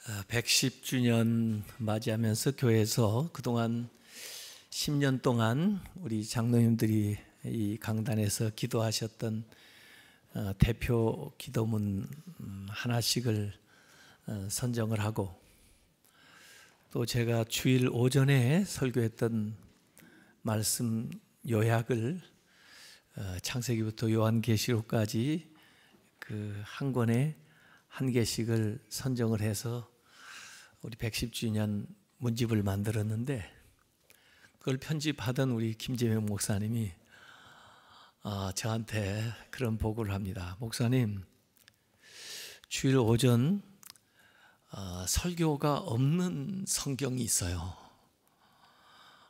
110주년 맞이하면서 교회에서 그동안 10년 동안 우리 장로님들이 이 강단에서 기도하셨던 대표 기도문 하나씩을 선정을 하고, 또 제가 주일 오전에 설교했던 말씀 요약을 창세기부터 요한계시록까지 그 한 권에 한 개씩을 선정을 해서 우리 110주년 문집을 만들었는데, 그걸 편집하던 우리 김재명 목사님이 저한테 그런 보고를 합니다. 목사님, 주일 오전 설교가 없는 성경이 있어요.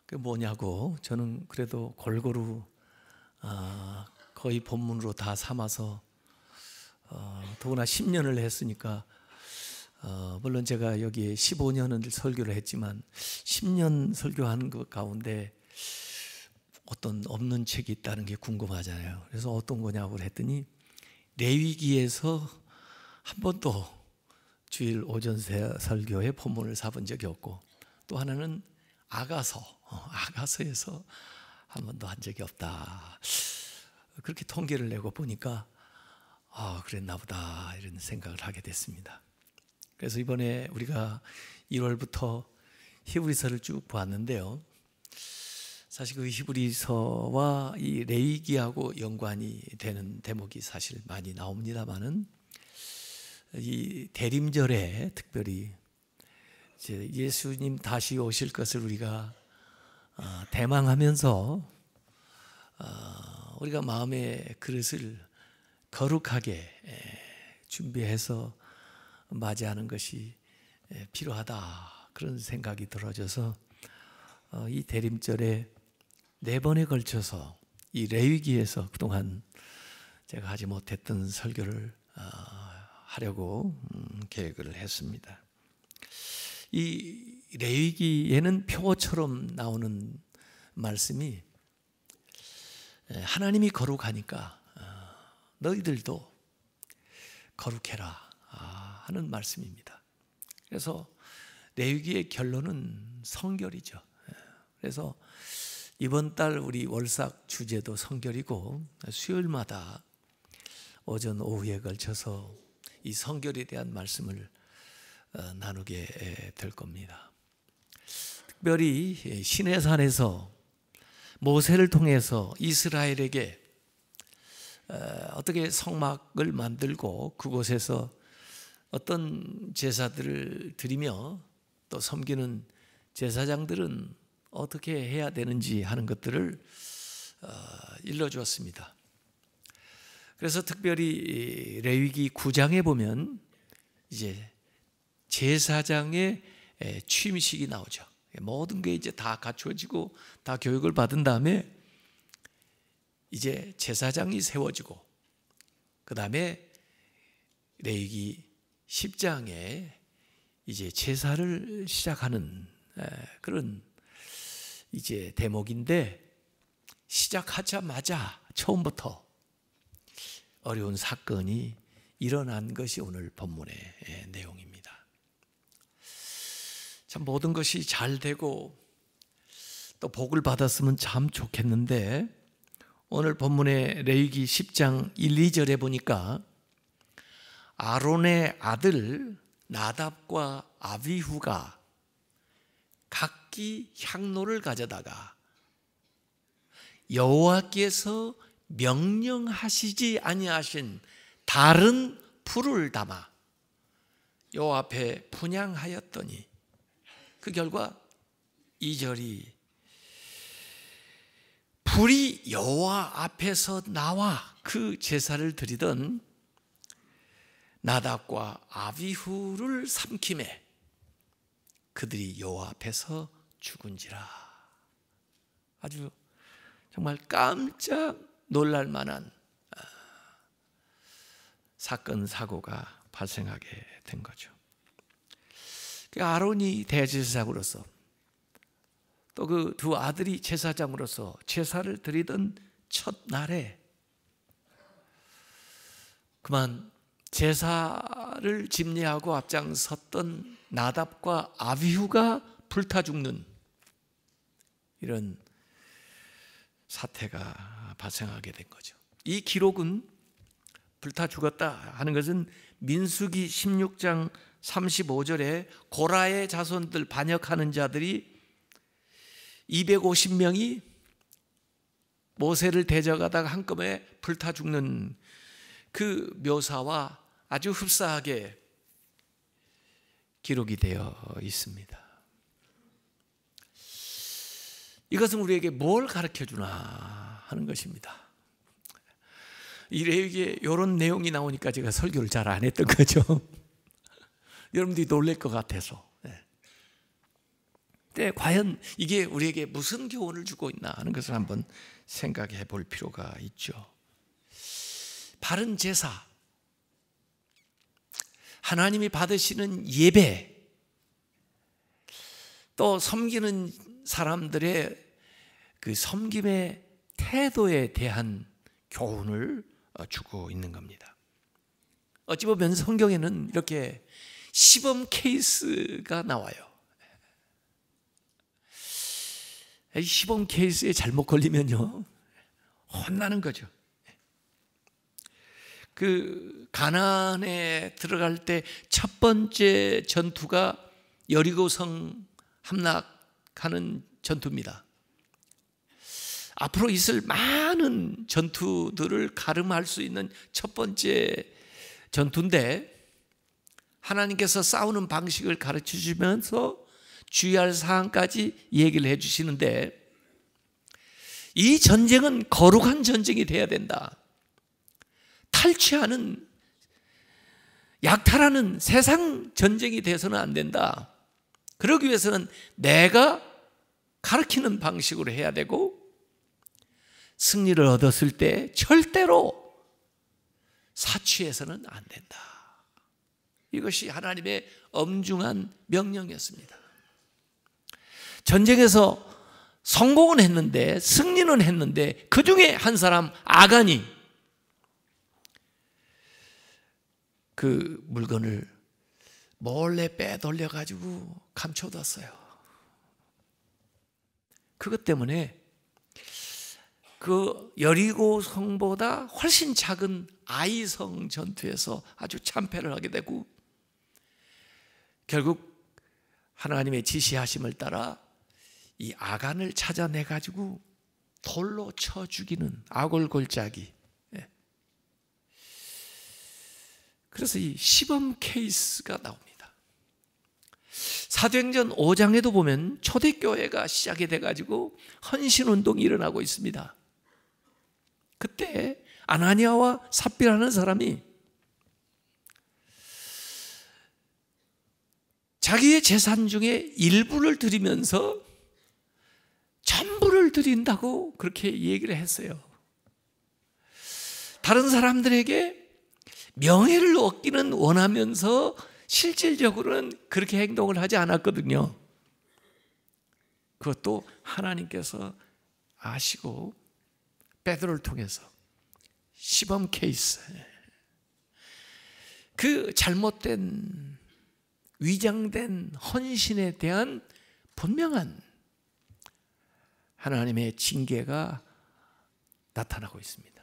그게 뭐냐고. 저는 그래도 골고루 거의 본문으로 다 삼아서 더구나 10년을 했으니까, 물론 제가 여기에 15년을 설교를 했지만 10년 설교한 것 가운데 어떤 없는 책이 있다는 게 궁금하잖아요. 그래서 어떤 거냐고 했더니, 레위기에서 한 번도 주일 오전 설교에 본문을 사본 적이 없고, 또 하나는 아가서에서 한 번도 한 적이 없다. 그렇게 통계를 내고 보니까 그랬나 보다 이런 생각을 하게 됐습니다. 그래서 이번에 우리가 1월부터 히브리서를 쭉 보았는데요, 사실 그 히브리서와 이 레위기하고 연관이 되는 대목이 사실 많이 나옵니다만은, 이 대림절에 특별히 이제 예수님 다시 오실 것을 우리가 대망하면서 우리가 마음의 그릇을 거룩하게 준비해서 맞이하는 것이 필요하다, 그런 생각이 들어져서 이 대림절에 4번에 걸쳐서 이 레위기에서 그동안 제가 하지 못했던 설교를 하려고 계획을 했습니다. 이 레위기에는 표처럼 나오는 말씀이, 하나님이 거룩하니까 너희들도 거룩해라 하는 말씀입니다. 그래서 레위기의 결론은 성결이죠. 그래서 이번 달 우리 월삭 주제도 성결이고, 수요일마다 오전 오후에 걸쳐서 이 성결에 대한 말씀을 나누게 될 겁니다. 특별히 시내산에서 모세를 통해서 이스라엘에게 어떻게 성막을 만들고 그곳에서 어떤 제사들을 드리며 또 섬기는 제사장들은 어떻게 해야 되는지 하는 것들을 일러주었습니다. 그래서 특별히 레위기 9장에 보면 이제 제사장의 취임식이 나오죠. 모든 게 이제 다 갖추어지고 다 교육을 받은 다음에 이제 제사장이 세워지고, 그 다음에 레위기 10장에 이제 제사를 시작하는 그런 이제 대목인데, 시작하자마자 처음부터 어려운 사건이 일어난 것이 오늘 본문의 내용입니다. 참 모든 것이 잘 되고 또 복을 받았으면 참 좋겠는데, 오늘 본문의 레위기 10장 1, 2절에 보니까 아론의 아들 나답과 아비후가 각기 향로를 가져다가 여호와께서 명령하시지 아니하신 다른 불을 담아 여호와 앞에 분향하였더니, 그 결과 2절이 불이 여호와 앞에서 나와 그 제사를 드리던 나답과 아비후를 삼키매 그들이 여호와 앞에서 죽은지라. 아주 정말 깜짝 놀랄 만한 사건 사고가 발생하게 된 거죠. 아론이 대제사장으로서 또 그 두 아들이 제사장으로서 제사를 드리던 첫날에 그만 제사를 집례하고 앞장섰던 나답과 아비후가 불타 죽는 이런 사태가 발생하게 된 거죠. 이 기록은 불타 죽었다 하는 것은 민수기 16장 35절에 고라의 자손들 반역하는 자들이 250명이 모세를 대적하다가 한꺼번에 불타 죽는 그 묘사와 아주 흡사하게 기록이 되어 있습니다. 이것은 우리에게 뭘 가르쳐 주나 하는 것입니다. 이 레위기에 이런 내용이 나오니까 제가 설교를 잘 안 했던 거죠. 여러분들이 놀랄 것 같아서. 근데 과연 이게 우리에게 무슨 교훈을 주고 있나 하는 것을 한번 생각해 볼 필요가 있죠. 바른 제사, 하나님이 받으시는 예배, 또 섬기는 사람들의 그 섬김의 태도에 대한 교훈을 주고 있는 겁니다. 어찌 보면 성경에는 이렇게 시범 케이스가 나와요. 이 시범 케이스에 잘못 걸리면요, 혼나는 거죠. 그 가나안에 들어갈 때 첫 번째 전투가 여리고성 함락하는 전투입니다. 앞으로 있을 많은 전투들을 가름할 수 있는 첫 번째 전투인데, 하나님께서 싸우는 방식을 가르쳐 주시면서 주의할 사항까지 얘기를 해 주시는데, 이 전쟁은 거룩한 전쟁이 돼야 된다. 탈취하는, 약탈하는 세상 전쟁이 돼서는 안 된다. 그러기 위해서는 내가 가르치는 방식으로 해야 되고, 승리를 얻었을 때 절대로 사취해서는 안 된다. 이것이 하나님의 엄중한 명령이었습니다. 전쟁에서 성공은 했는데, 승리는 했는데, 그 중에 한 사람 아간이 그 물건을 몰래 빼돌려가지고 감춰뒀어요. 그것 때문에 그 여리고 성보다 훨씬 작은 아이성 전투에서 아주 참패를 하게 되고, 결국 하나님의 지시하심을 따라 이 아간을 찾아내 가지고 돌로 쳐 죽이는 아골골짜기. 그래서 이 시범 케이스가 나옵니다. 사도행전 5장에도 보면 초대교회가 시작이 돼가지고 헌신운동이 일어나고 있습니다. 그때 아나니아와 삽비라는 사람이 자기의 재산 중에 일부를 드리면서 전부를 드린다고 그렇게 얘기를 했어요. 다른 사람들에게 명예를 얻기는 원하면서 실질적으로는 그렇게 행동을 하지 않았거든요. 그것도 하나님께서 아시고 베드로를 통해서 시범 케이스, 그 잘못된 위장된 헌신에 대한 분명한 하나님의 징계가 나타나고 있습니다.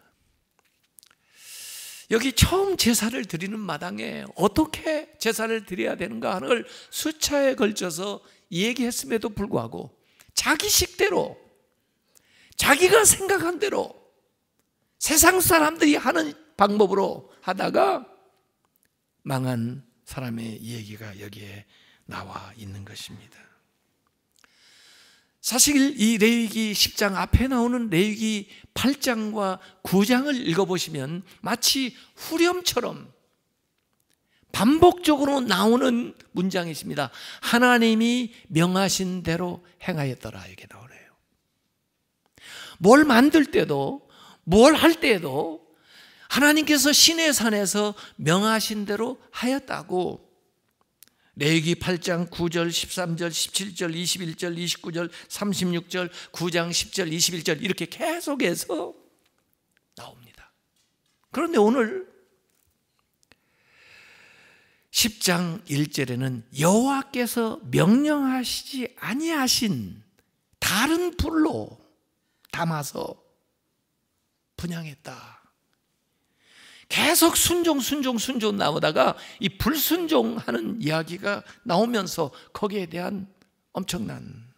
여기 처음 제사를 드리는 마당에 어떻게 제사를 드려야 되는가 하는 걸 수차에 걸쳐서 얘기했음에도 불구하고 자기 식대로, 자기가 생각한 대로 세상 사람들이 하는 방법으로 하다가 망한 사람의 얘기가 여기에 나와 있는 것입니다. 사실 이 레위기 10장 앞에 나오는 레위기 8장과 9장을 읽어보시면 마치 후렴처럼 반복적으로 나오는 문장이십니다. 하나님이 명하신 대로 행하였더라, 이게 나오네요. 뭘 만들 때도 뭘 할 때에도 하나님께서 시내산에서 명하신 대로 하였다고 레위기 8장 9절, 13절, 17절, 21절, 29절, 36절, 9장 10절, 21절 이렇게 계속해서 나옵니다. 그런데 오늘 10장 1절에는 여호와께서 명령하시지 아니하신 다른 불로 담아서 분향했다. 계속 순종 나오다가 이 불순종하는 이야기가 나오면서 거기에 대한 엄청난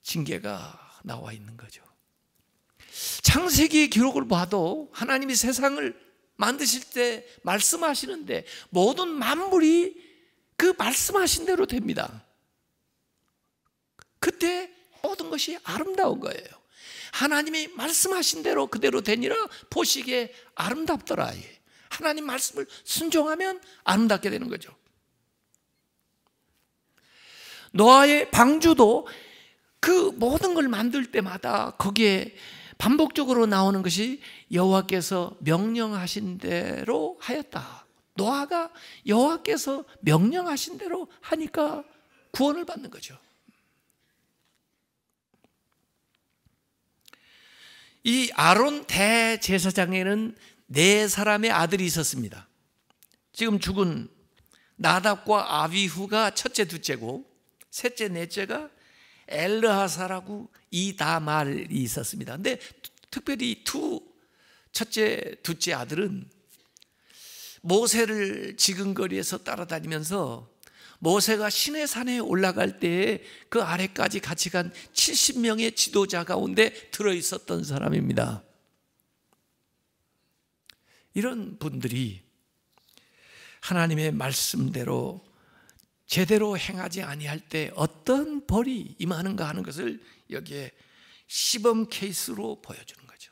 징계가 나와 있는 거죠. 창세기의 기록을 봐도 하나님이 세상을 만드실 때 말씀하시는데 모든 만물이 그 말씀하신 대로 됩니다. 그때 모든 것이 아름다운 거예요. 하나님이 말씀하신 대로 그대로 되니라 보시기에 아름답더라. 하나님 말씀을 순종하면 아름답게 되는 거죠. 노아의 방주도 그 모든 걸 만들 때마다 거기에 반복적으로 나오는 것이 여호와께서 명령하신 대로 하였다. 노아가 여호와께서 명령하신 대로 하니까 구원을 받는 거죠. 이 아론 대제사장에는 4사람의 아들이 있었습니다. 지금 죽은 나답과 아비후가 첫째, 둘째고 셋째, 넷째가 엘르하사라고 이다말이 있었습니다. 근데 특별히 첫째, 둘째 아들은 모세를 지근거리에서 따라다니면서 모세가 시내산에 올라갈 때 그 아래까지 같이 간 70명의 지도자 가운데 들어있었던 사람입니다. 이런 분들이 하나님의 말씀대로 제대로 행하지 아니할 때 어떤 벌이 임하는가 하는 것을 여기에 시범 케이스로 보여주는 거죠.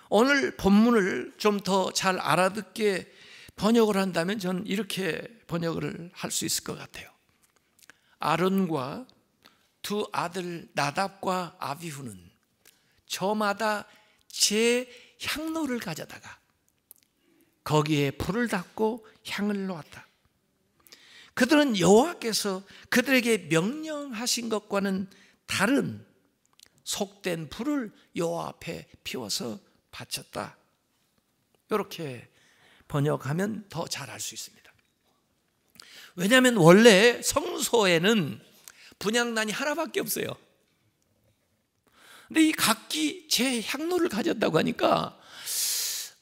오늘 본문을 좀 더 잘 알아듣게 번역을 한다면 저는 이렇게 번역을 할 수 있을 것 같아요. 아론과 두 아들 나답과 아비후는 저마다 제 향로를 가져다가 거기에 불을 닦고 향을 놓았다. 그들은 여호와께서 그들에게 명령하신 것과는 다른 속된 불을 여호와 앞에 피워서 바쳤다. 이렇게 번역하면 더 잘 알 수 있습니다. 왜냐하면 원래 성소에는 분향단이 하나밖에 없어요. 근데 이 각기 제 향로를 가졌다고 하니까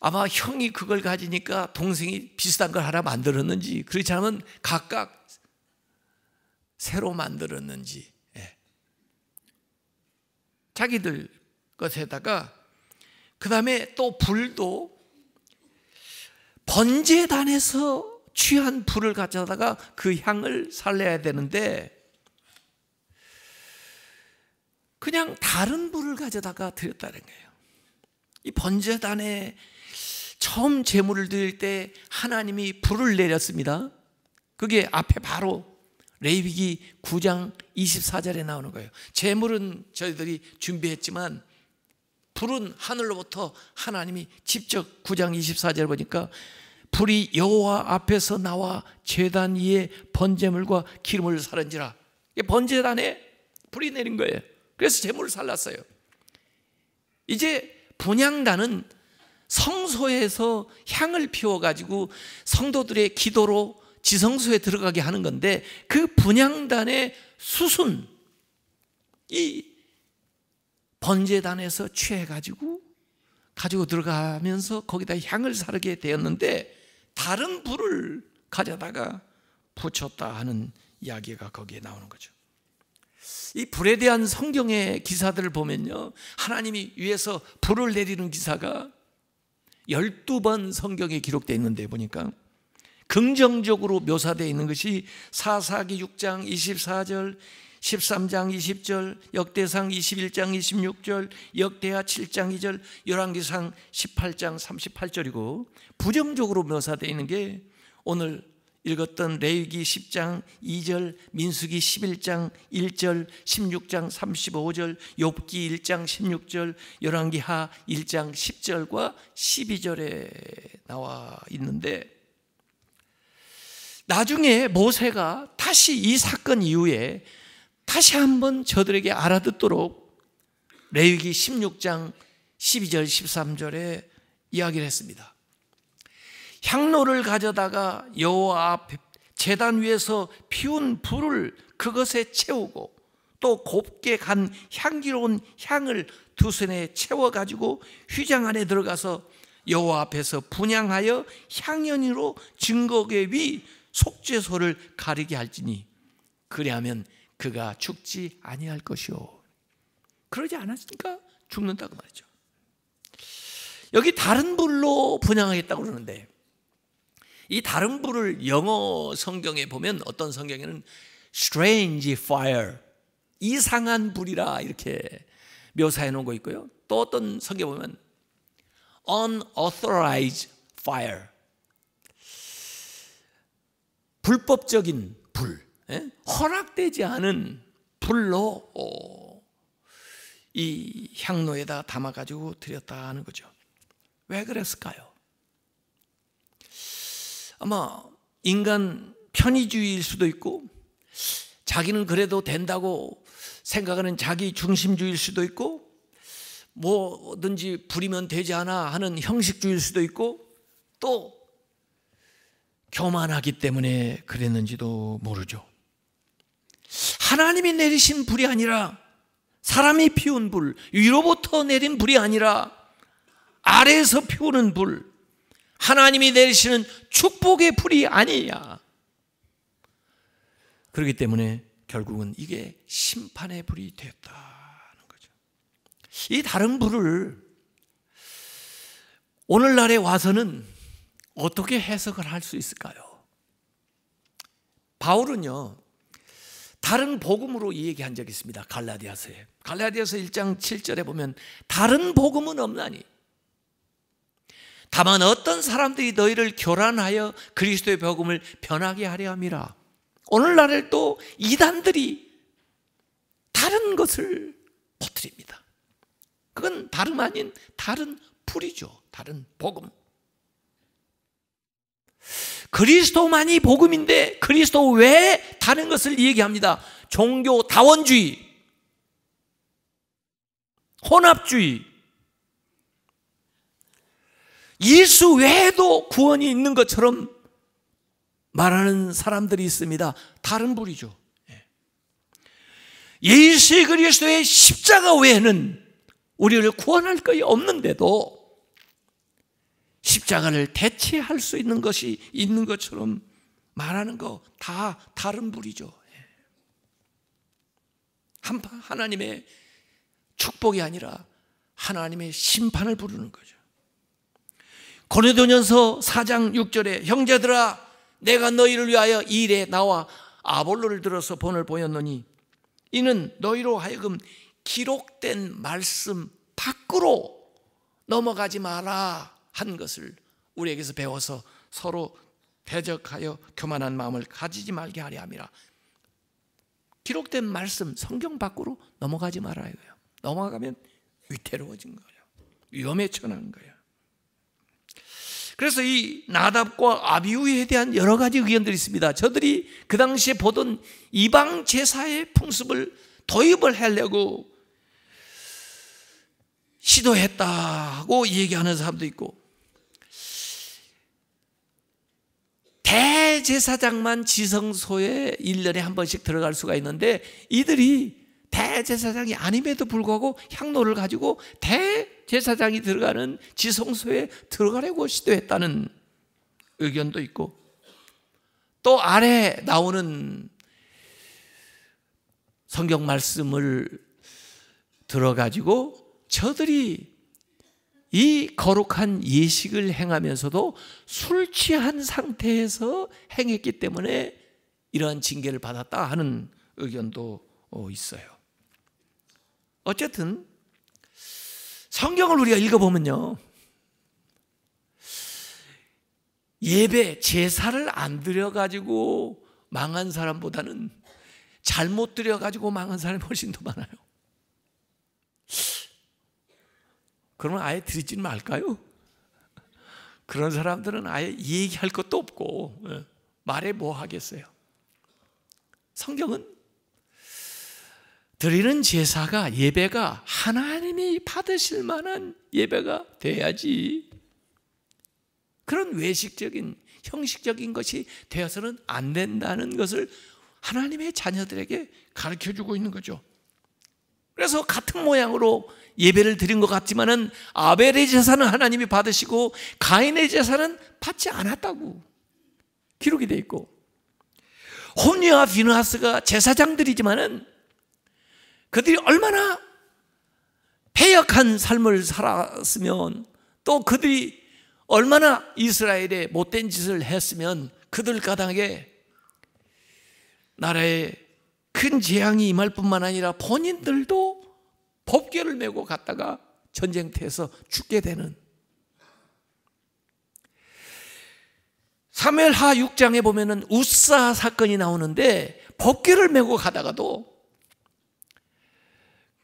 아마 형이 그걸 가지니까 동생이 비슷한 걸 하나 만들었는지, 그렇지 않으면 각각 새로 만들었는지, 자기들 것에다가, 그 다음에 또 불도 번제단에서 취한 불을 가져다가 그 향을 살려야 되는데 그냥 다른 불을 가져다가 드렸다는 거예요. 이 번제단에 처음 제물을 드릴 때 하나님이 불을 내렸습니다. 그게 앞에 바로 레위기 9장 24절에 나오는 거예요. 제물은 저희들이 준비했지만 불은 하늘로부터 하나님이 직접 9장 24절 보니까 불이 여호와 앞에서 나와 제단 위에 번제물과 기름을 살은지라. 번제단에 불이 내린 거예요. 그래서 제물을 살랐어요. 이제 분향단은 성소에서 향을 피워가지고 성도들의 기도로 지성소에 들어가게 하는 건데, 그 분향단의 수순, 이 번제단에서 취해가지고 가지고 들어가면서 거기다 향을 사르게 되었는데 다른 불을 가져다가 붙였다 하는 이야기가 거기에 나오는 거죠. 이 불에 대한 성경의 기사들을 보면요, 하나님이 위에서 불을 내리는 기사가 12번 성경에 기록되어 있는데 보니까 긍정적으로 묘사되어 있는 것이 사사기 6장 24절, 13장 20절, 역대상 21장 26절, 역대하 7장 2절, 열왕기상 18장 38절이고, 부정적으로 묘사되어 있는 게 오늘 읽었던 레위기 10장 2절, 민수기 11장 1절, 16장 35절, 욥기 1장 16절, 열왕기하 1장 10절과 12절에 나와 있는데, 나중에 모세가 다시 이 사건 이후에 다시 한번 저들에게 알아듣도록 레위기 16장 12절 13절에 이야기를 했습니다. 향로를 가져다가 여호와 앞 제단 위에서 피운 불을 그것에 채우고 또 곱게 간 향기로운 향을 두 손에 채워가지고 휘장 안에 들어가서 여호와 앞에서 분향하여 향연으로 증거궤 위 속죄소를 가리게 할지니 그리하면 그가 죽지 아니할 것이요. 그러지 않았으니까 죽는다고 말이죠. 여기 다른 불로 분향하겠다고 그러는데, 이 다른 불을 영어 성경에 보면 어떤 성경에는 strange fire, 이상한 불이라 이렇게 묘사해 놓은 거 있고요. 또 어떤 성경에 보면 unauthorized fire, 불법적인 불, 허락되지 않은 불로 이 향로에다 담아가지고 드렸다 는 거죠. 왜 그랬을까요? 아마 인간 편의주의일 수도 있고, 자기는 그래도 된다고 생각하는 자기 중심주의일 수도 있고, 뭐든지 부리면 되지 않아 하는 형식주의일 수도 있고, 또 교만하기 때문에 그랬는지도 모르죠. 하나님이 내리신 불이 아니라, 사람이 피운 불, 위로부터 내린 불이 아니라 아래에서 피우는 불, 하나님이 내리시는 축복의 불이 아니냐. 그렇기 때문에 결국은 이게 심판의 불이 되었다는 거죠. 이 다른 불을 오늘날에 와서는 어떻게 해석을 할 수 있을까요? 바울은요, 다른 복음으로 이 얘기한 적이 있습니다. 갈라디아서에. 갈라디아서 1장 7절에 보면 다른 복음은 없나니 다만 어떤 사람들이 너희를 교란하여 그리스도의 복음을 변하게 하려 함이라. 오늘날에 또 이단들이 다른 것을 퍼뜨립니다. 그건 다름 아닌 다른 불이죠. 다른 복음. 그리스도만이 복음인데 그리스도 외에 다른 것을 얘기합니다. 종교 다원주의, 혼합주의, 예수 외에도 구원이 있는 것처럼 말하는 사람들이 있습니다. 다른 불이죠. 예수 그리스도의 십자가 외에는 우리를 구원할 것이 없는데도 십자가를 대체할 수 있는 것이 있는 것처럼 말하는 거 다 다른 불이죠. 하나님의 축복이 아니라 하나님의 심판을 부르는 거죠. 고린도전서 4장 6절에 형제들아 내가 너희를 위하여 이 일에 나와 아볼로를 들어서 본을 보였노니 이는 너희로 하여금 기록된 말씀 밖으로 넘어가지 마라 한 것을 우리에게서 배워서 서로 대적하여 교만한 마음을 가지지 말게 하려 함이라. 기록된 말씀 성경 밖으로 넘어가지 말아야 해요. 넘어가면 위태로워진 거예요. 위험에 처하는 거예요. 그래서 이 나답과 아비후에 대한 여러 가지 의견들이 있습니다. 저들이 그 당시에 보던 이방 제사의 풍습을 도입을 하려고 시도했다고 얘기하는 사람도 있고, 대제사장만 지성소에 1년에 한 번씩 들어갈 수가 있는데 이들이 대제사장이 아님에도 불구하고 향로를 가지고 대제사장이 들어가는 지성소에 들어가려고 시도했다는 의견도 있고, 또 아래 나오는 성경 말씀을 들어가지고 저들이 이 거룩한 예식을 행하면서도 술 취한 상태에서 행했기 때문에 이러한 징계를 받았다 하는 의견도 있어요. 어쨌든 성경을 우리가 읽어보면요, 예배, 제사를 안 드려가지고 망한 사람보다는 잘못 드려가지고 망한 사람이 훨씬 더 많아요. 그러면 아예 드리지 말까요? 그런 사람들은 아예 얘기할 것도 없고 말해 뭐 하겠어요. 성경은 드리는 제사가, 예배가 하나님이 받으실 만한 예배가 돼야지 그런 외식적인 형식적인 것이 되어서는 안 된다는 것을 하나님의 자녀들에게 가르쳐주고 있는 거죠. 그래서 같은 모양으로 예배를 드린 것 같지만은 아벨의 제사는 하나님이 받으시고 가인의 제사는 받지 않았다고 기록이 되어 있고, 홈리와 비느하스가 제사장들이지만은 그들이 얼마나 패역한 삶을 살았으면, 또 그들이 얼마나 이스라엘에 못된 짓을 했으면 그들 가닥에 나라에 큰 재앙이 임할 뿐만 아니라 본인들도 법궤를 메고 갔다가 전쟁터에서 죽게 되는. 사무엘하 6장에 보면은 우사 사건이 나오는데 법궤를 메고 가다가도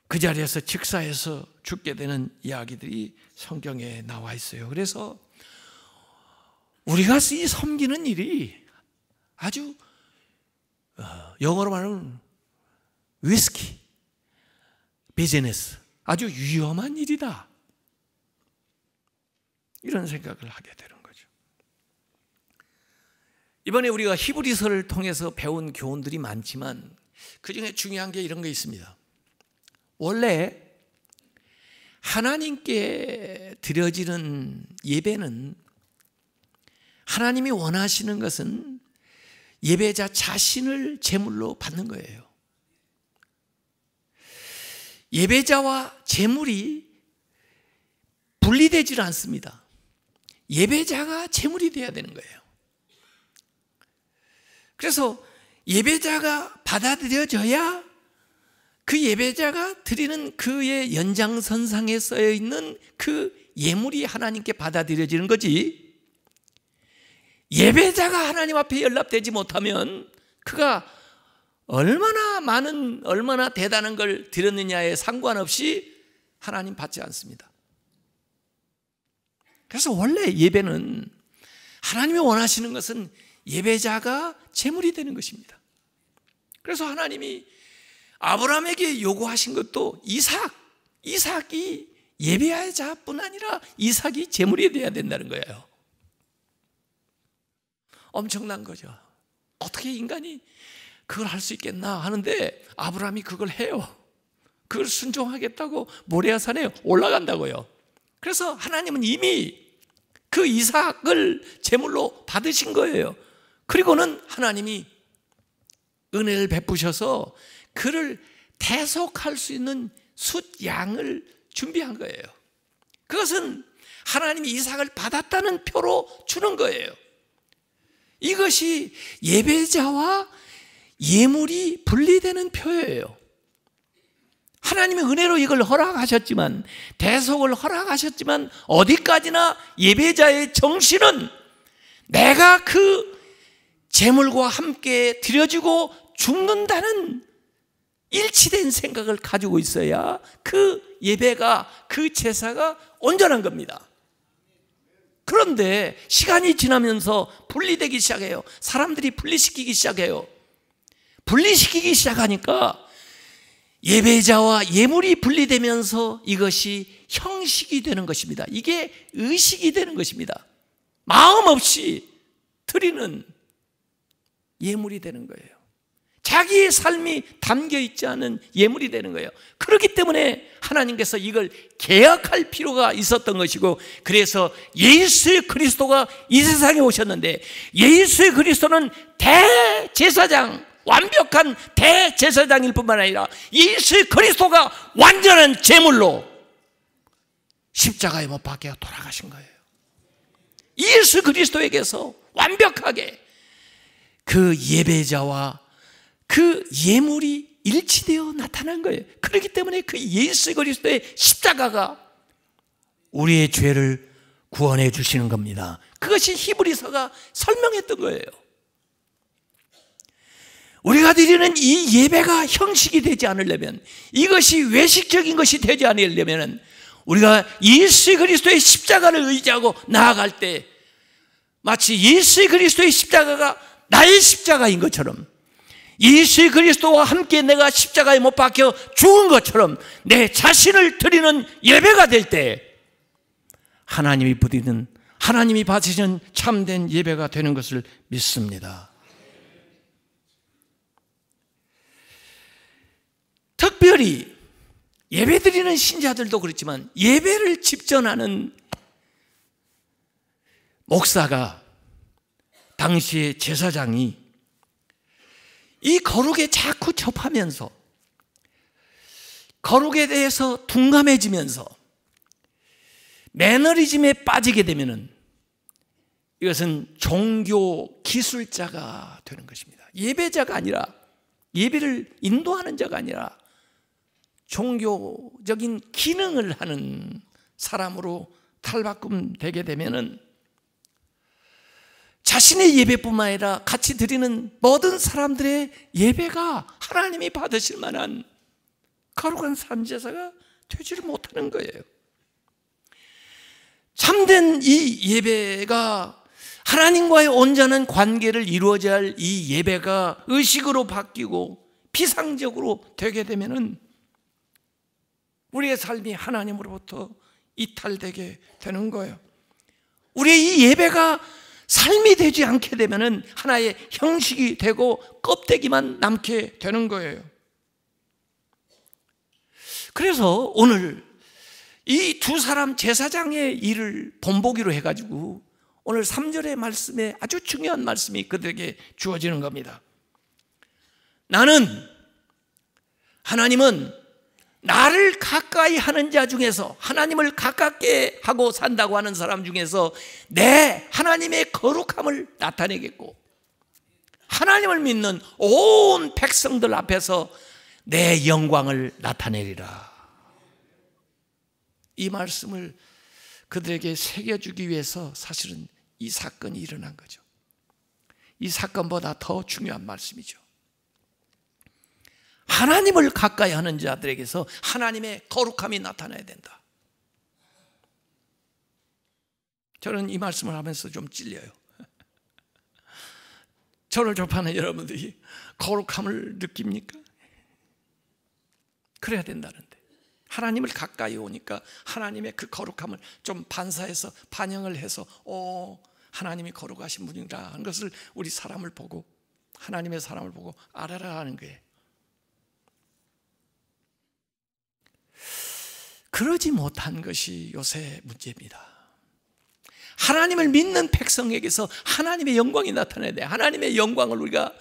그 자리에서 직사해서 죽게 되는 이야기들이 성경에 나와 있어요. 그래서 우리가 이 섬기는 일이 아주 영어로 말하면 위스키 비즈니스, 아주 위험한 일이다, 이런 생각을 하게 되는 거죠. 이번에 우리가 히브리서를 통해서 배운 교훈들이 많지만 그 중에 중요한 게 이런 게 있습니다. 원래 하나님께 드려지는 예배는, 하나님이 원하시는 것은 예배자 자신을 제물로 받는 거예요. 예배자와 제물이 분리되질 않습니다. 예배자가 제물이 되어야 되는 거예요. 그래서 예배자가 받아들여져야 그 예배자가 드리는 그의 연장선상에 쓰여 있는 그 예물이 하나님께 받아들여지는 거지, 예배자가 하나님 앞에 연락되지 못하면 그가 얼마나 대단한 걸 드렸느냐에 상관없이 하나님 받지 않습니다. 그래서 원래 예배는, 하나님이 원하시는 것은 예배자가 제물이 되는 것입니다. 그래서 하나님이 아브라함에게 요구하신 것도 이삭이 예배자뿐 아니라 이삭이 제물이 되어야 된다는 거예요. 엄청난 거죠. 어떻게 인간이 그걸 할 수 있겠나 하는데 아브라함이 그걸 해요. 그걸 순종하겠다고 모리아산에 올라간다고요. 그래서 하나님은 이미 그 이삭을 제물로 받으신 거예요. 그리고는 하나님이 은혜를 베푸셔서 그를 대속할 수 있는 숫양을 준비한 거예요. 그것은 하나님이 이삭을 받았다는 표로 주는 거예요. 이것이 예배자와 예물이 분리되는 표예요. 하나님의 은혜로 이걸 허락하셨지만, 대속을 허락하셨지만, 어디까지나 예배자의 정신은 내가 그 제물과 함께 드려지고 죽는다는 일치된 생각을 가지고 있어야 그 예배가, 그 제사가 온전한 겁니다. 그런데 시간이 지나면서 분리되기 시작해요. 사람들이 분리시키기 시작해요. 분리시키기 시작하니까 예배자와 예물이 분리되면서 이것이 형식이 되는 것입니다. 이게 의식이 되는 것입니다. 마음 없이 드리는 예물이 되는 거예요. 자기의 삶이 담겨있지 않은 예물이 되는 거예요. 그렇기 때문에 하나님께서 이걸 개혁할 필요가 있었던 것이고, 그래서 예수 그리스도가 이 세상에 오셨는데, 예수 그리스도는 대제사장, 완벽한 대제사장일 뿐만 아니라 예수 그리스도가 완전한 제물로 십자가에 못 박혀 돌아가신 거예요. 예수 그리스도에게서 완벽하게 그 예배자와 그 예물이 일치되어 나타난 거예요. 그렇기 때문에 그 예수 그리스도의 십자가가 우리의 죄를 구원해 주시는 겁니다. 그것이 히브리서가 설명했던 거예요. 우리가 드리는 이 예배가 형식이 되지 않으려면, 이것이 외식적인 것이 되지 않으려면, 우리가 예수 그리스도의 십자가를 의지하고 나아갈 때 마치 예수 그리스도의 십자가가 나의 십자가인 것처럼, 예수 그리스도와 함께 내가 십자가에 못 박혀 죽은 것처럼 내 자신을 드리는 예배가 될 때 하나님이 부리는 하나님이 받으시는 참된 예배가 되는 것을 믿습니다. 특별히 예배드리는 신자들도 그렇지만 예배를 집전하는 목사가, 당시의 제사장이 이 거룩에 자꾸 접하면서 거룩에 대해서 둔감해지면서 매너리즘에 빠지게 되면은 이것은 종교 기술자가 되는 것입니다. 예배자가 아니라, 예배를 인도하는 자가 아니라 종교적인 기능을 하는 사람으로 탈바꿈되게 되면은 자신의 예배뿐만 아니라 같이 드리는 모든 사람들의 예배가 하나님이 받으실 만한 거룩한 삶제사가 되지를 못하는 거예요. 참된 이 예배가, 하나님과의 온전한 관계를 이루어져야 할 이 예배가 의식으로 바뀌고 피상적으로 되게 되면은 우리의 삶이 하나님으로부터 이탈되게 되는 거예요. 우리의 이 예배가 삶이 되지 않게 되면은 하나의 형식이 되고 껍데기만 남게 되는 거예요. 그래서 오늘 이 두 사람 제사장의 일을 본보기로 해가지고 오늘 3절의 말씀에 아주 중요한 말씀이 그들에게 주어지는 겁니다. 하나님은 나를 가까이 하는 자 중에서, 하나님을 가깝게 하고 산다고 하는 사람 중에서 내 하나님의 거룩함을 나타내겠고, 하나님을 믿는 온 백성들 앞에서 내 영광을 나타내리라. 이 말씀을 그들에게 새겨주기 위해서 사실은 이 사건이 일어난 거죠. 이 사건보다 더 중요한 말씀이죠. 하나님을 가까이 하는 자들에게서 하나님의 거룩함이 나타나야 된다. 저는 이 말씀을 하면서 좀 찔려요. 저를 접하는 여러분들이 거룩함을 느낍니까? 그래야 된다는데, 하나님을 가까이 오니까 하나님의 그 거룩함을 좀 반사해서 반영을 해서 하나님이 거룩하신 분이라 하는 것을 우리 사람을 보고, 하나님의 사람을 보고 알아라 하는 거예요. 그러지 못한 것이 요새 문제입니다. 하나님을 믿는 백성에게서 하나님의 영광이 나타나야 돼. 하나님의 영광을, 우리가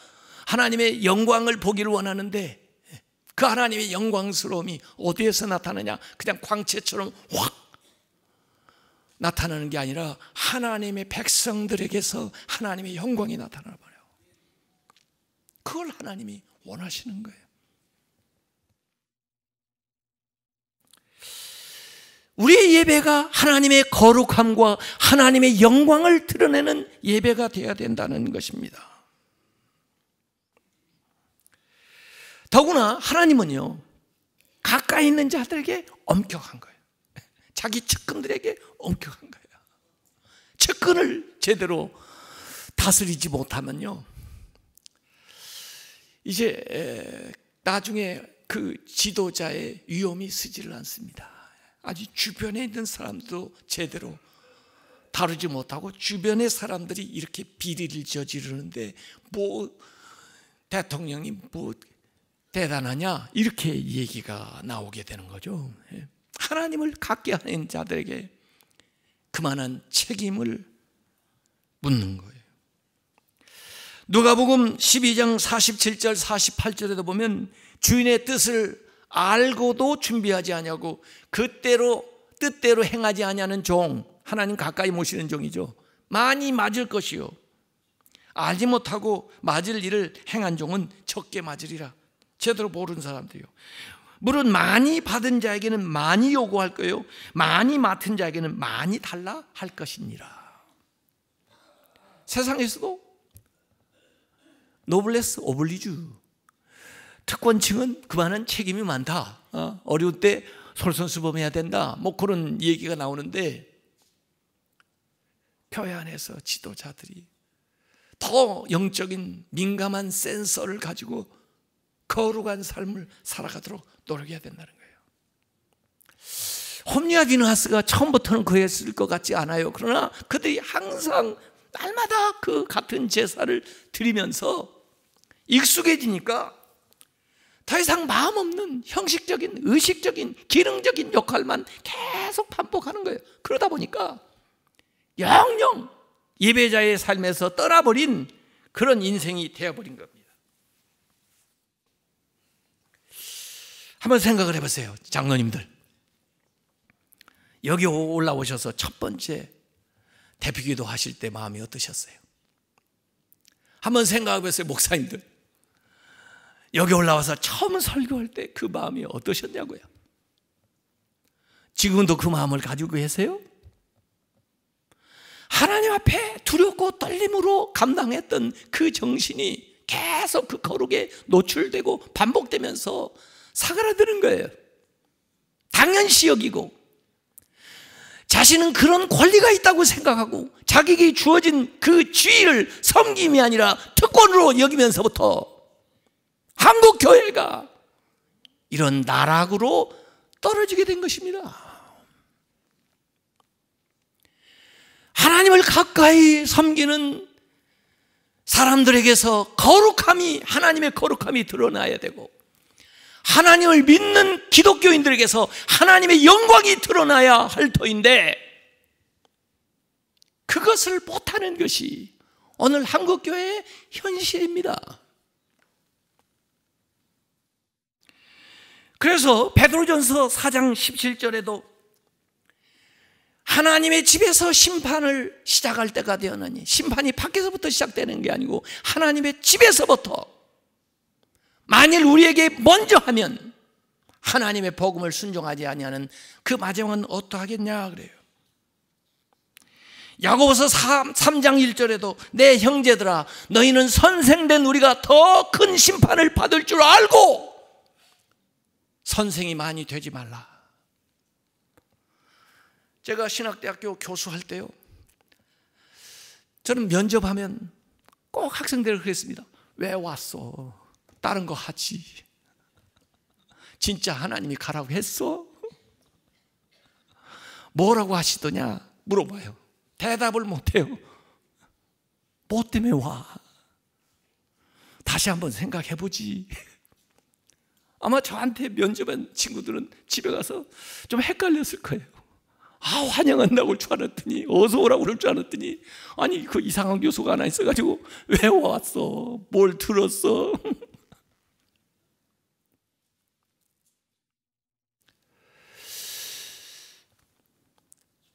하나님의 영광을 보기를 원하는데 그 하나님의 영광스러움이 어디에서 나타나냐? 그냥 광채처럼 확 나타나는 게 아니라 하나님의 백성들에게서 하나님의 영광이 나타나 버려요. 그걸 하나님이 원하시는 거예요. 우리의 예배가 하나님의 거룩함과 하나님의 영광을 드러내는 예배가 되어야 된다는 것입니다. 더구나 하나님은요, 가까이 있는 자들에게 엄격한 거예요. 자기 측근들에게 엄격한 거예요. 측근을 제대로 다스리지 못하면요, 이제 나중에 그 지도자의 위험이 쓰지를 않습니다. 아주 주변에 있는 사람도 제대로 다루지 못하고 주변의 사람들이 이렇게 비리를 저지르는데 뭐 대통령이 뭐 대단하냐, 이렇게 얘기가 나오게 되는 거죠. 하나님을 갖게 하는 자들에게 그만한 책임을 묻는 거예요. 누가복음 12장 47절 48절에도 보면 주인의 뜻을 알고도 준비하지 아니하고 뜻대로 행하지 아니하는 종, 하나님 가까이 모시는 종이죠. 많이 맞을 것이요, 알지 못하고 맞을 일을 행한 종은 적게 맞으리라. 제대로 모르는 사람들이요. 물론 많이 받은 자에게는 많이 요구할 거예요, 많이 맡은 자에게는 많이 달라 할 것이니라. 세상에서도 노블레스 오블리주, 특권층은 그만한 책임이 많다, 어려울 때 솔선수범해야 된다, 뭐 그런 얘기가 나오는데, 교회 안에서 지도자들이 더 영적인 민감한 센서를 가지고 거룩한 삶을 살아가도록 노력해야 된다는 거예요. 홈리와 비느하스가 처음부터는 그랬을 것 같지 않아요. 그러나 그들이 항상 날마다 그 같은 제사를 드리면서 익숙해지니까 더 이상 마음 없는 형식적인, 의식적인, 기능적인 역할만 계속 반복하는 거예요. 그러다 보니까 영영 예배자의 삶에서 떠나버린 그런 인생이 되어버린 겁니다. 한번 생각을 해보세요. 장로님들, 여기 올라오셔서 첫 번째 대피기도 하실 때 마음이 어떠셨어요? 한번 생각해 보세요. 목사님들, 여기 올라와서 처음 설교할 때 그 마음이 어떠셨냐고요? 지금도 그 마음을 가지고 계세요? 하나님 앞에 두렵고 떨림으로 감당했던 그 정신이 계속 그 거룩에 노출되고 반복되면서 사그라드는 거예요. 당연시 여기고 자신은 그런 권리가 있다고 생각하고 자기에게 주어진 그 지위를 섬김이 아니라 특권으로 여기면서부터 한국 교회가 이런 나락으로 떨어지게 된 것입니다. 하나님을 가까이 섬기는 사람들에게서 거룩함이, 하나님의 거룩함이 드러나야 되고, 하나님을 믿는 기독교인들에게서 하나님의 영광이 드러나야 할 터인데, 그것을 못하는 것이 오늘 한국교회의 현실입니다. 그래서 베드로전서 4장 17절에도 하나님의 집에서 심판을 시작할 때가 되었나니, 심판이 밖에서부터 시작되는 게 아니고 하나님의 집에서부터, 만일 우리에게 먼저 하면 하나님의 복음을 순종하지 아니하는 그 마지막은 어떠하겠냐 그래요. 야고보서 3장 1절에도 내 형제들아 너희는 선생된 우리가 더 큰 심판을 받을 줄 알고 선생이 많이 되지 말라. 제가 신학대학교 교수할 때요, 저는 면접하면 꼭 학생들을 그랬습니다. 왜 왔어? 다른 거 하지. 진짜 하나님이 가라고 했어? 뭐라고 하시더냐 물어봐요. 대답을 못해요. 뭐 때문에 와? 다시 한번 생각해보지. 아마 저한테 면접한 친구들은 집에 가서 좀 헷갈렸을 거예요. 환영한다고 할 줄 알았더니, 어서 오라고 그럴 줄 알았더니, 아니 그 이상한 교수가 하나 있어가지고 왜 왔어? 뭘 들었어?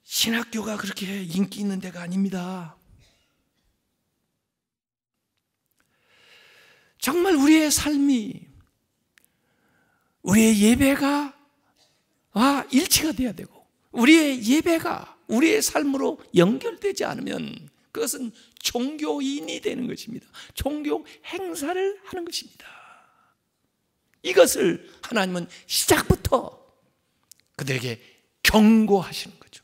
신학교가 그렇게 인기 있는 데가 아닙니다. 정말 우리의 삶이, 우리의 예배가 일치가 돼야 되고, 우리의 예배가 우리의 삶으로 연결되지 않으면 그것은 종교인이 되는 것입니다. 종교 행사를 하는 것입니다. 이것을 하나님은 시작부터 그들에게 경고하시는 거죠.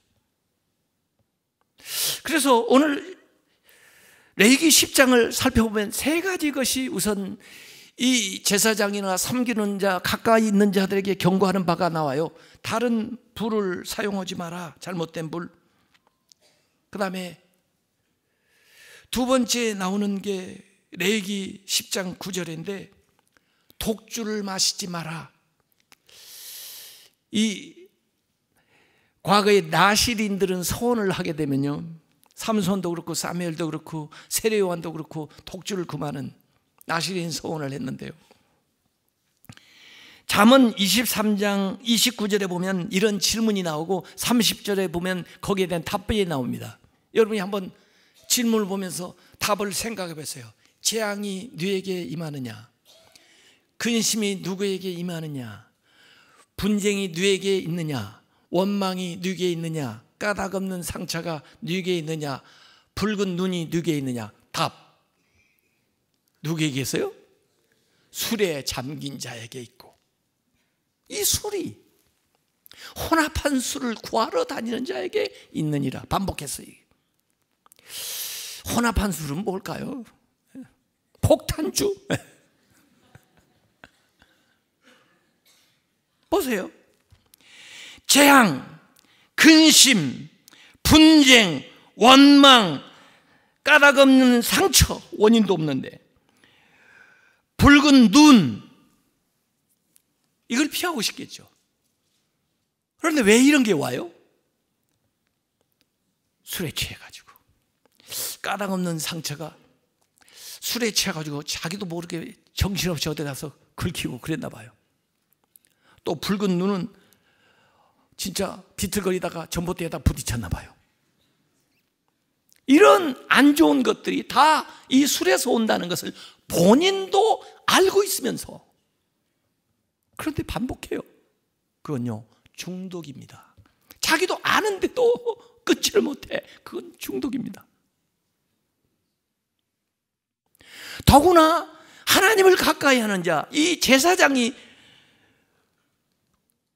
그래서 오늘 레위기 10장을 살펴보면 세 가지 것이 우선 이 제사장이나 섬기는 자, 가까이 있는 자들에게 경고하는 바가 나와요. 다른 불을 사용하지 마라. 잘못된 불. 그 다음에 두 번째 나오는 게 레위기 10장 9절인데 독주를 마시지 마라. 이 과거에 나실인들은 서원을 하게 되면요, 삼손도 그렇고 사무엘도 그렇고 세례요한도 그렇고 독주를 금하는 나실인 서원을 했는데요, 잠언 23장 29절에 보면 이런 질문이 나오고 30절에 보면 거기에 대한 답변이 나옵니다. 여러분이 한번 질문을 보면서 답을 생각해 보세요. 재앙이 누구에게 임하느냐? 근심이 누구에게 임하느냐? 분쟁이 누구에게 있느냐? 원망이 누구에게 있느냐? 까닭 없는 상처가 누구에게 있느냐? 붉은 눈이 누구에게 있느냐? 답, 누구에게 있어요? 술에 잠긴 자에게 있고, 이 술이 혼합한 술을 구하러 다니는 자에게 있느니라. 반복했어요. 혼합한 술은 뭘까요? 폭탄주. 보세요. 재앙, 근심, 분쟁, 원망, 까닭 없는 상처, 원인도 없는데 붉은 눈, 이걸 피하고 싶겠죠. 그런데 왜 이런 게 와요? 술에 취해가지고 까닭 없는 상처가 술에 취해가지고 자기도 모르게 정신없이 어디 가서 긁히고 그랬나 봐요. 또 붉은 눈은 진짜 비틀거리다가 전봇대에다 부딪혔나 봐요. 이런 안 좋은 것들이 다 이 술에서 온다는 것을 본인도 알고 있으면서 그런데 반복해요. 그건요, 중독입니다. 자기도 아는데 또 끊지를 못해. 그건 중독입니다. 더구나 하나님을 가까이 하는 자, 이 제사장이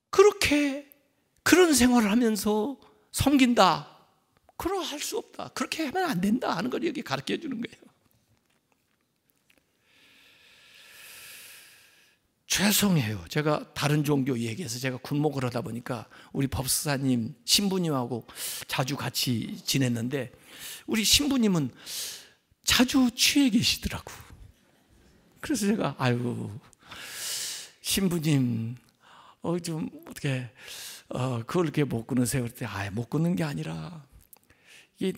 그렇게 그런 생활을 하면서 섬긴다, 그럴 수 없다, 그렇게 하면 안 된다 하는 걸 여기 가르쳐 주는 거예요. 죄송해요. 제가 다른 종교 얘기해서 제가 군목을 하다 보니까 우리 법사님, 신부님하고 자주 같이 지냈는데 우리 신부님은 자주 취해 계시더라고. 그래서 제가 아유 신부님 좀 어떻게 그걸 이렇게 못 끊으세요? 그랬더니 못 끊는 게 아니라 이게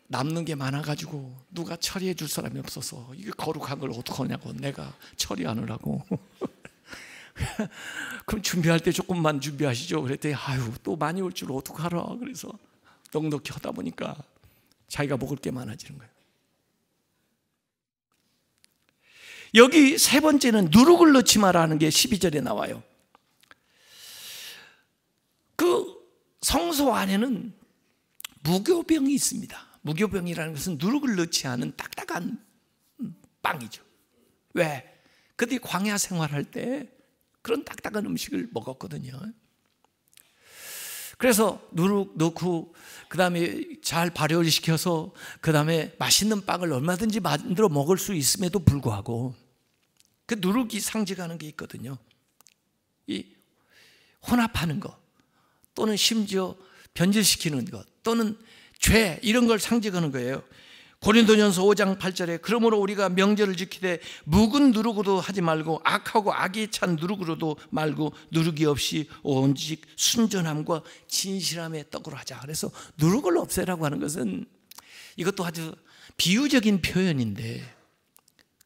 남는 게 많아가지고 누가 처리해 줄 사람이 없어서 이게 거룩한 걸 어떡하냐고 내가 처리하느라고. 그럼 준비할 때 조금만 준비하시죠. 그랬더니 아유 또 많이 올 줄 어떡하라. 그래서 넉넉히 하다 보니까 자기가 먹을 게 많아지는 거예요. 여기 세 번째는 누룩을 넣지 마라는 게 12절에 나와요. 그 성소 안에는 무교병이 있습니다. 무교병이라는 것은 누룩을 넣지 않은 딱딱한 빵이죠. 왜? 그들이 광야 생활할 때 그런 딱딱한 음식을 먹었거든요. 그래서 누룩 넣고 그 다음에 잘 발효를 시켜서 그 다음에 맛있는 빵을 얼마든지 만들어 먹을 수 있음에도 불구하고 그 누룩이 상징하는 게 있거든요. 이 혼합하는 것 또는 심지어 변질시키는 것 또는 죄, 이런 걸 상징하는 거예요. 고린도전서 5장 8절에 그러므로 우리가 명절을 지키되 묵은 누룩으로 하지 말고 악하고 악이 찬 누룩으로도 말고 누룩이 없이 오직 순전함과 진실함의 떡으로 하자. 그래서 누룩을 없애라고 하는 것은 이것도 아주 비유적인 표현인데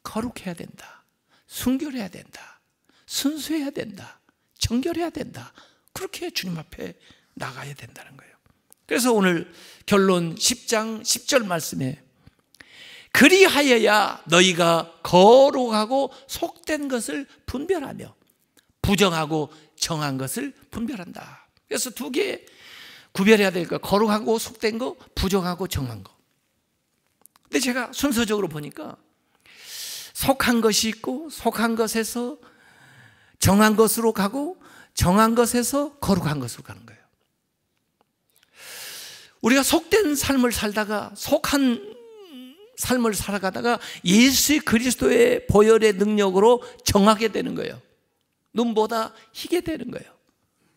거룩해야 된다, 순결해야 된다, 순수해야 된다, 정결해야 된다, 그렇게 주님 앞에 나가야 된다는 거예요. 그래서 오늘 결론 10장 10절 말씀에 그리하여야 너희가 거룩하고 속된 것을 분별하며 부정하고 정한 것을 분별한다. 그래서 두 개 구별해야 될 거, 거룩하고 속된 거, 부정하고 정한 거. 근데 제가 순서적으로 보니까 속한 것이 있고 속한 것에서 정한 것으로 가고 정한 것에서 거룩한 것으로 가는 거예요. 우리가 속된 삶을 살다가 속한 삶을 살아가다가 예수 그리스도의 보혈의 능력으로 정하게 되는 거예요. 눈보다 희게 되는 거예요.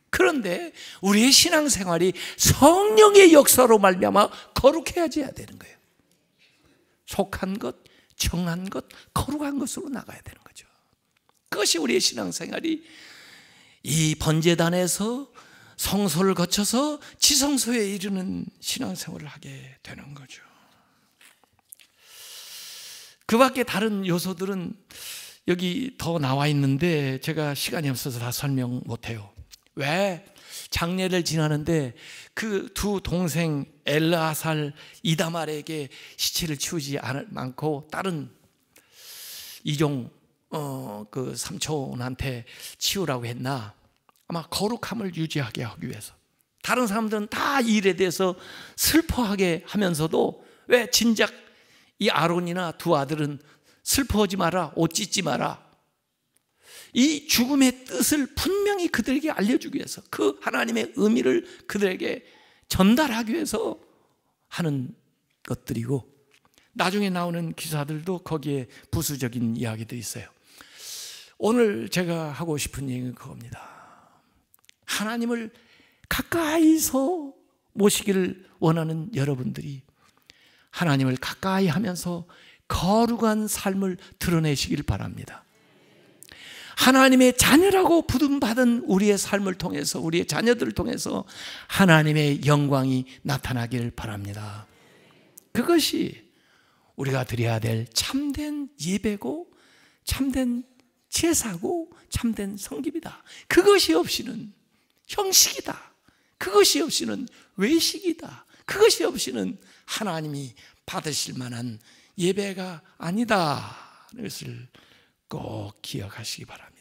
그런데 우리의 신앙생활이 성령의 역사로 말미암아 거룩해져야 되는 거예요. 속한 것, 정한 것, 거룩한 것으로 나가야 되는 거죠. 그것이 우리의 신앙생활이 이 번제단에서 성소를 거쳐서 지성소에 이르는 신앙생활을 하게 되는 거죠. 그 밖에 다른 요소들은 여기 더 나와 있는데 제가 시간이 없어서 다 설명 못해요. 왜? 장례를 지나는데 그 두 동생 엘르아살, 이다말에게 시체를 치우지 않고 다른 이종 그 삼촌한테 치우라고 했나? 아마 거룩함을 유지하게 하기 위해서. 다른 사람들은 다 이 일에 대해서 슬퍼하게 하면서도 왜 진작 이 아론이나 두 아들은 슬퍼하지 마라, 옷 찢지 마라, 이 죽음의 뜻을 분명히 그들에게 알려주기 위해서, 그 하나님의 의미를 그들에게 전달하기 위해서 하는 것들이고, 나중에 나오는 기사들도 거기에 부수적인 이야기도 있어요. 오늘 제가 하고 싶은 얘기는 그겁니다. 하나님을 가까이서 모시기를 원하는 여러분들이 하나님을 가까이 하면서 거룩한 삶을 드러내시길 바랍니다. 하나님의 자녀라고 부름받은 우리의 삶을 통해서, 우리의 자녀들을 통해서 하나님의 영광이 나타나길 바랍니다. 그것이 우리가 드려야 될 참된 예배고, 참된 제사고, 참된 성김이다. 그것이 없이는 형식이다. 그것이 없이는 외식이다. 그것이 없이는 하나님이 받으실 만한 예배가 아니다. 이것을 꼭 기억하시기 바랍니다.